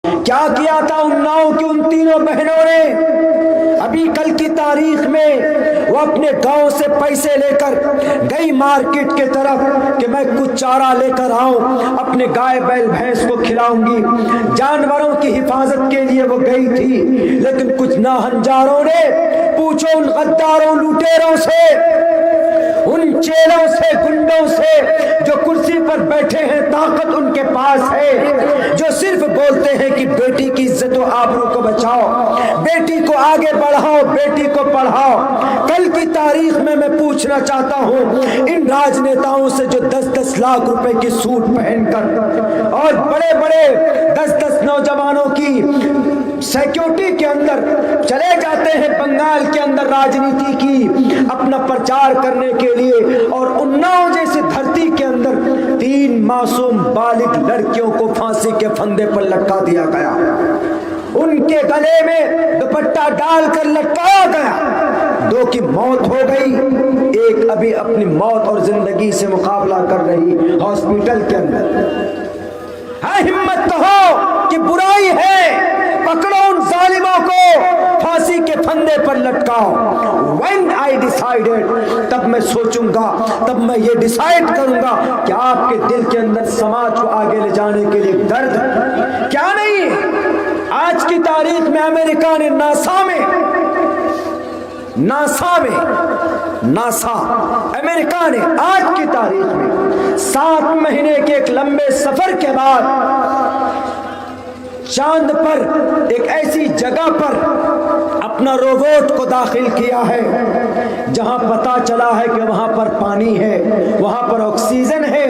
کیا کیا تھا اناؤ کی ان تینوں بہنوں نے؟ ابھی کل کی تاریخ میں وہ اپنے گاؤں سے پیسے لے کر گئی مارکیٹ کے طرف کہ میں کچھ چارہ لے کر آؤں، اپنے گائے بیل بھینس کو کھلاؤں گی، جانوروں کی حفاظت کے لیے وہ گئی تھی۔ لیکن کچھ ناہنجاروں نے پوچھو ان غداروں لوٹیروں سے، ان چیلوں سے، گنڈوں سے جو کرسی پر بیٹھے ہیں، طاقت ان کے پاس ہے، جو صرف بولتے ہیں کہ بیٹی کی عزت و آبرو کو بچاؤ، بیٹی کو آگے بڑھاؤ، بیٹی کو پڑھاؤ۔ کل کی تاریخ میں پوچھنا چاہتا ہوں ان راجنیتاؤں سے جو 10-10 لاکھ روپے کی سوٹ پہن کر اور بڑے بڑے 10-10 نوجوانوں کی سیکیورٹی کے اندر چلے جاتے ہیں بنگال کے اندر راجنیتی کی اپنا پرچار کرنے کے لیے، اور اناؤ جیسی دھرتی کے اندر 3 معصوم بالغ لڑکیوں کو پھانسی کے پھندے پر لٹکا دیا گیا، ان کے گلے میں دوپٹہ ڈال کر لٹکایا گیا۔ 2 کی موت ہو گئی، ایک ابھی اپنی موت اور زندگی سے مقابلہ کر رہی ہاسپٹل کے اندر۔ ہے ہمت تو ہو کہ برائی ہے، پکڑو ان ظالموں کو، پھانسی کے پھندے پر لٹکاؤ۔ When I decided، تب میں سوچوں گا، تب میں یہ ڈیسائیڈ کروں گا کہ آپ کے دل کے اندر سماج کو آگے لے جانے کے لیے درد کیا نہیں۔ آج کی تاریخ میں امریکہ نے ناسا امریکہ نے آج کی تاریخ میں 7 مہینے کے ایک لمبے سفر کے بعد چاند پر ایک ایسی جگہ پر اپنا روبوٹ کو داخل کیا ہے جہاں پتا چلا ہے کہ وہاں پر پانی ہے، وہاں پر آکسیجن ہے۔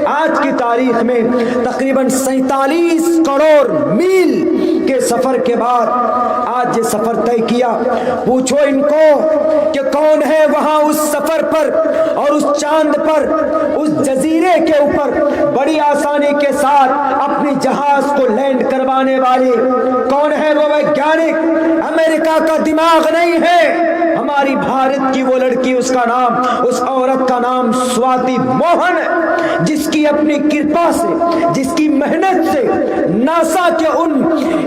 آج کی تاریخ میں تقریباً 47 کروڑ میل کے سفر کے بعد آج یہ سفر طے کیا۔ پوچھو ان کو کہ کون ہے وہاں اس سفر پر اور اس چاند پر، اس جزیرے کے اوپر بڑی آسانی کے ساتھ اپنی جہاز کو لینڈ کروانے والے کون ہے وہ ویگیانک؟ امریکہ کا دماغ نہیں ہے، ہماری بھارت کی وہ لڑکی، اس کا نام، اس عورت کا نام سواتی موہن ہے، جس کی اپنی کرپا سے، جس کی محنت سے ناسا کے ان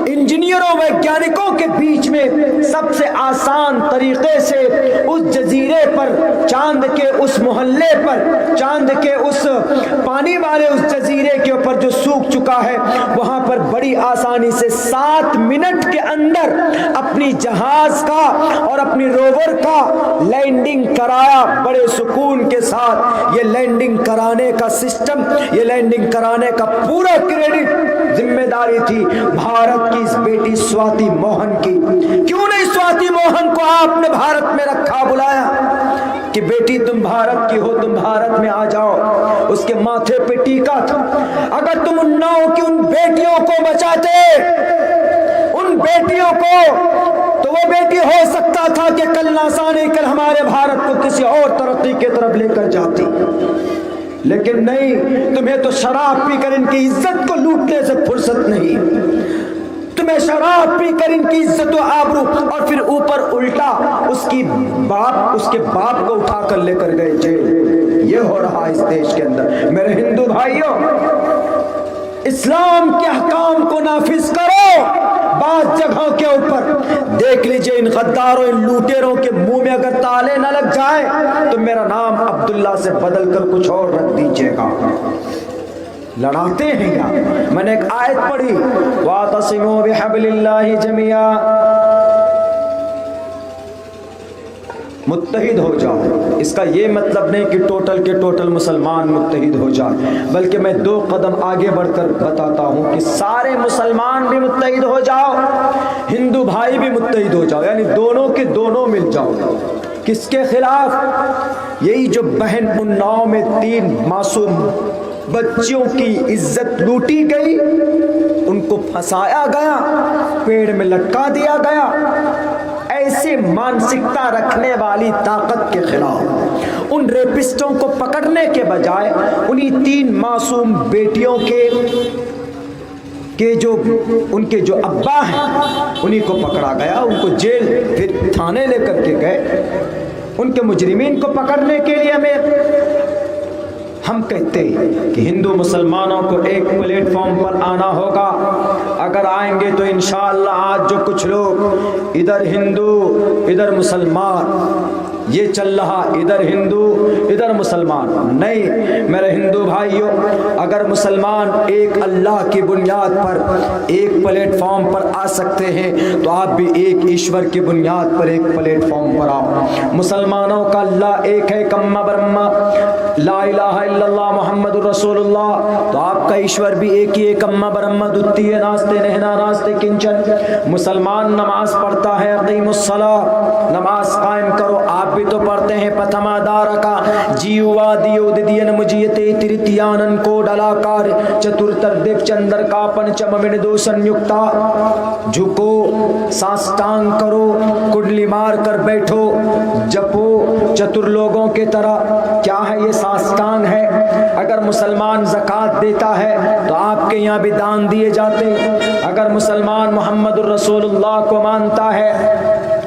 انجینئروں ویگیانکوں کے بیچ میں سب سے آسان طریقے سے اس جزیرے پر، چاند کے اس محلے پر، چاند کے اس پانی والے اس جزیرے کے اوپر جو سوکھ چکا ہے، وہاں پر بڑی آسانی سے 7 منٹ کے اندر اپنی جہاز کا اور اپنی روور کا لینڈنگ کرایا بڑے سکون کے ساتھ۔ یہ لینڈنگ کرانے کا سسٹم، یہ لینڈنگ کرانے کا پورا کریڈٹ، ذمہ داری تھی بھارت کی اس بیٹی سواتی موہن کی۔ کیوں نہیں سواتی موہن کو آپ نے بھارت میں رکھا، بلایا کہ بیٹی تم بھارت کی ہو، تم بھارت میں آ جاؤ؟ اس کے ماتھے پہ ٹیکا تھا۔ اگر تم اناؤ کی ان بیٹیوں کو بچاتے، ان بیٹیوں کو، تو وہ بیٹی ہو سکتا تھا کہ کل ناسا نے کل ہمارے بھارت کو کسی اور ترقی کی طرف لے کر جاتی، لیکن نہیں، تمہیں تو شراب پی کر ان کی عزت کو لوٹنے سے فرصت نہیں، تمہیں شراب پی کر ان کی عزت و آبرو، اور پھر اوپر الٹا اس کے باپ کو اٹھا کر لے کر گئے جیل۔ یہ ہو رہا اس دیش کے اندر۔ میرے ہندو بھائیوں، اسلام کے احکام کو نافذ کرو۔ بعض جگہوں کے اوپر دیکھ لیجئے ان غداروں، ان لوٹیروں کے منہ میں اگر تالے نہ لگ جائے تو میرا نام عبداللہ سے بدل کر کچھ اور رکھ دیجئے گا۔ لڑاتے ہیں یا میں نے ایک آیت پڑھی، وَاعْتَصِمُوا بِحَبْلِ اللَّهِ جَمِيعًا، متحد ہو جاؤ۔ اس کا یہ مطلب نہیں کہ ٹوٹل کے ٹوٹل مسلمان متحد ہو جائے، بلکہ میں 2 قدم آگے بڑھ کر بتاتا ہوں کہ سارے مسلمان بھی متحد ہو جاؤ، ہندو بھائی بھی متحد ہو جاؤ، یعنی دونوں کے دونوں مل جاؤ۔ کس کے خلاف؟ یہی جو بہن اناؤ میں 3 معصوم بچیوں کی عزت لوٹی گئی، ان کو پھنسایا گیا، پیڑ میں لٹکا دیا گیا، ایسے مانسکتا رکھنے والی طاقت کے خلاف ان ریپسٹوں کو پکڑنے کے بجائے انہی 3 معصوم بیٹیوں کے جو ان کے جو ابا ہیں انہی کو پکڑا گیا، ان کو جیل پھر تھانے لے کر کے گئے۔ ان کے مجرمین کو پکڑنے کے لیے ہم کہتے کہ ہندو مسلمانوں کو ایک پلیٹ فارم پر آنا ہوگا. اگر آئیں گے تو انشاءاللہ آج جو کچھ لوگ ادھر ہندو ادھر مسلمان یہ چل رہا، ادھر ہندو ادھر مسلمان، نہیں میرے ہندو بھائیوں، اگر مسلمان ایک اللہ کی بنیاد پر ایک پلیٹ فارم پر آ سکتے ہیں تو آپ بھی ایک ایشور کی بنیاد پر ایک پلیٹ فارم پر آؤ. مسلمانوں کا اللہ ایک ہے، کما برما لا الہ الا اللہ محمد الرسول اللہ، تو آپ کا ایشور بھی ایک ہی ہے، کما برما دتی ہے ناستے نہنا ناستے کنچن. مسلمان نماز پڑھتا ہے، اقیم الصلاۃ، نماز قائم کرو. آپ بھی تو پڑھتے ہیں پتما دارکا جیوا دیو ددین مجیتے ترتیانن کو ڈلاکار چترتر دیو چندر کا پنچم من دو سنیکتا. جھکو، سانستانگ کرو، کڈلی مار کر بیٹھو، جپو چتر لوگوں کے طرح. کیا ہے یہ سانستانگ ہے. اگر مسلمان زکوٰۃ دیتا ہے تو آپ کے یہاں بھی دان دیے جاتے. اگر مسلمان محمد الرسول اللہ کو مانتا ہے،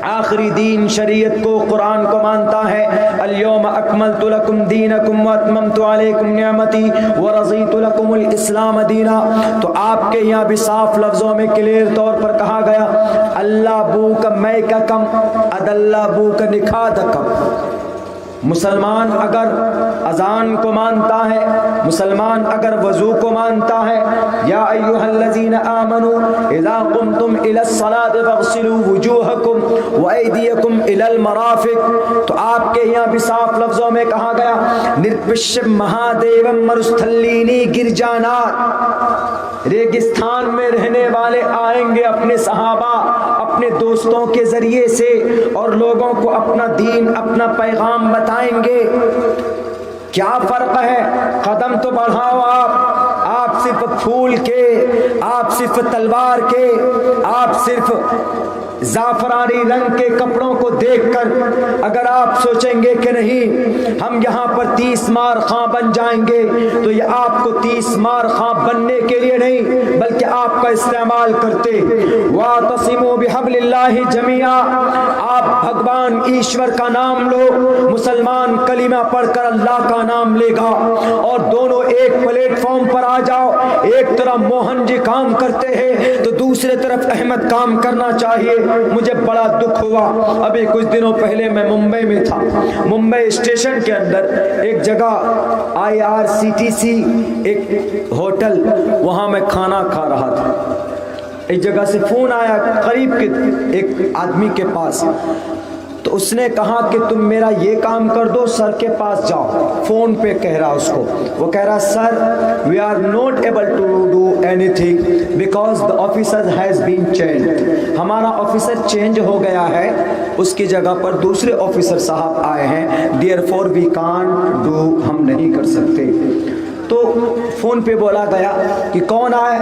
آخری دین شریعت کو قرآن کو مانتا ہے، الیوم اکملت لکم دینکم واتممت علیکم نعمتی ورضیت لکم الاسلام دینا، تو آپ کے یہاں بھی صاف لفظوں میں کلیئر طور پر کہا گیا اللہ بو کا میں کا کم اد اللہ بو کا نکھا دا کم. مسلمان اگر اذان کو مانتا ہے، مسلمان اگر وضو کو مانتا ہے، یا ایھا الذین آمنوا اذا قمتم الی الصلاۃ فاغسلوا وجوہکم وایدیکم الی المرافق، تو آپ کے یہاں بھی صاف لفظوں میں کہا گیا نرپش مہادیوم مرستھلینی گرجانات. ریگستان میں رہنے والے آئیں گے اپنے صحابہ اپنے دوستوں کے ذریعے سے اور لوگوں کو اپنا دین اپنا پیغام بتائیں گے. کیا فرق ہے؟ قدم تو بڑھاؤ آپ صرف پھول کے، آپ صرف تلوار کے، آپ صرف زعفرانی رنگ کے کپڑوں کو دیکھ کر اگر آپ سوچیں گے کہ نہیں ہم یہاں پر 30 مار خاں بن جائیں گے، تو یہ آپ کو 30 مار خاں بننے کے لیے نہیں بلکہ آپ کا استعمال کرتے. وَاعْتَصِمُوا بِحَبْلِ اللَّهِ جَمِيعًا، آپ بھگوان ایشور کا نام لو. مسلمان کلمہ پڑھ کر اللہ کا نام لے گا اور دونوں ایک پلیٹ فارم پر آ جاؤ. ایک طرف موہن جی کام کرتے ہیں تو دوسرے طرف احمد کام کرنا چاہیے. مجھے بڑا دکھ ہوا، ابھی کچھ دنوں پہلے میں ممبئی میں تھا، ممبئی اسٹیشن کے اندر ایک جگہ IRCTC ایک ہوٹل، وہاں میں کھانا کھا رہا تھا. ایک جگہ سے فون آیا قریب کے ایک آدمی کے پاس، تو اس نے کہا کہ تم میرا یہ کام کر دو، سر کے پاس جاؤ. فون پہ کہہ رہا اس کو، وہ کہہ رہا sir we are not able to do anything because the officer has been change, ہمارا آفیسر چینج ہو گیا ہے، اس کی جگہ پر دوسرے آفیسر صاحب آئے ہیں، therefore we can't do, ہم نہیں کر سکتے. تو فون پہ بولا گیا کہ کون آئے،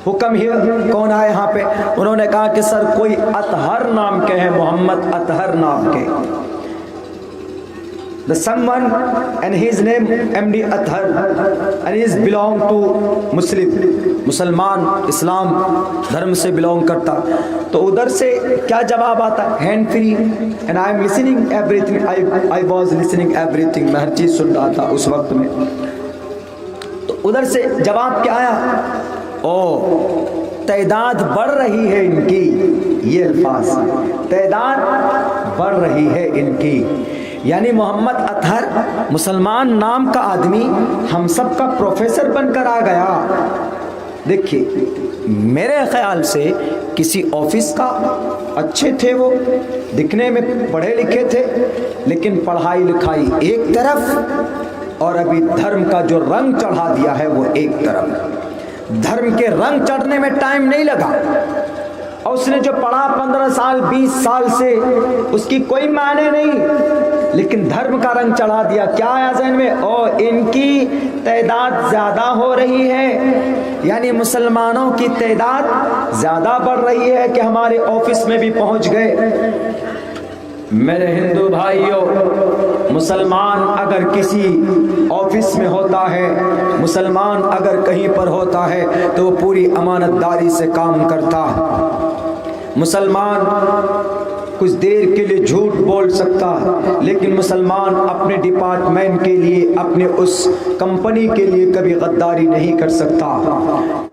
حکم ہی کون آئے یہاں پہ. انہوں نے کہا کہ سر کوئی اطہر نام کے ہیں، محمد اطہر نام کے. The someone and his name MD Athar and he is belong to Muslim، مسلمان اسلام دھرم سے belong کرتا. تو ادھر سے کیا جواب آتا ہے؟ Hand free and I am listening everything. I was listening everything، میں ہر چیز سن رہا تھا اس وقت میں. تو ادھر سے جواب کیا آیا؟ تعداد بڑھ رہی ہے ان کی، یہ الفاظ تعداد بڑھ رہی ہے ان کی. یعنی محمد اطہر مسلمان نام کا آدمی ہم سب کا پروفیسر بن کر آ گیا. دیکھیے میرے خیال سے کسی آفس کا اچھے تھے، وہ دکھنے میں پڑھے لکھے تھے، لیکن پڑھائی لکھائی ایک طرف اور ابھی دھرم کا جو رنگ چڑھا دیا ہے وہ ایک طرف. دھرم کے رنگ چڑھنے میں ٹائم نہیں لگا، اور اس نے جو پڑھا 15 سال 20 سال سے اس کی کوئی معنی نہیں، لیکن دھرم کا رنگ چڑھا دیا. کیا آیا ذہن میں؟ ان کی تعداد زیادہ ہو رہی ہے، یعنی مسلمانوں کی تعداد زیادہ بڑھ رہی ہے کہ ہمارے آفس میں بھی پہنچ گئے. میرے ہندو بھائیوں، مسلمان اگر کسی آفس میں ہوتا ہے، مسلمان اگر کہیں پر ہوتا ہے تو وہ پوری امانت داری سے کام کرتا. مسلمان کچھ دیر کے لیے جھوٹ بول سکتا، لیکن مسلمان اپنے ڈپارٹمنٹ کے لیے، اپنے اس کمپنی کے لیے کبھی غداری نہیں کر سکتا۔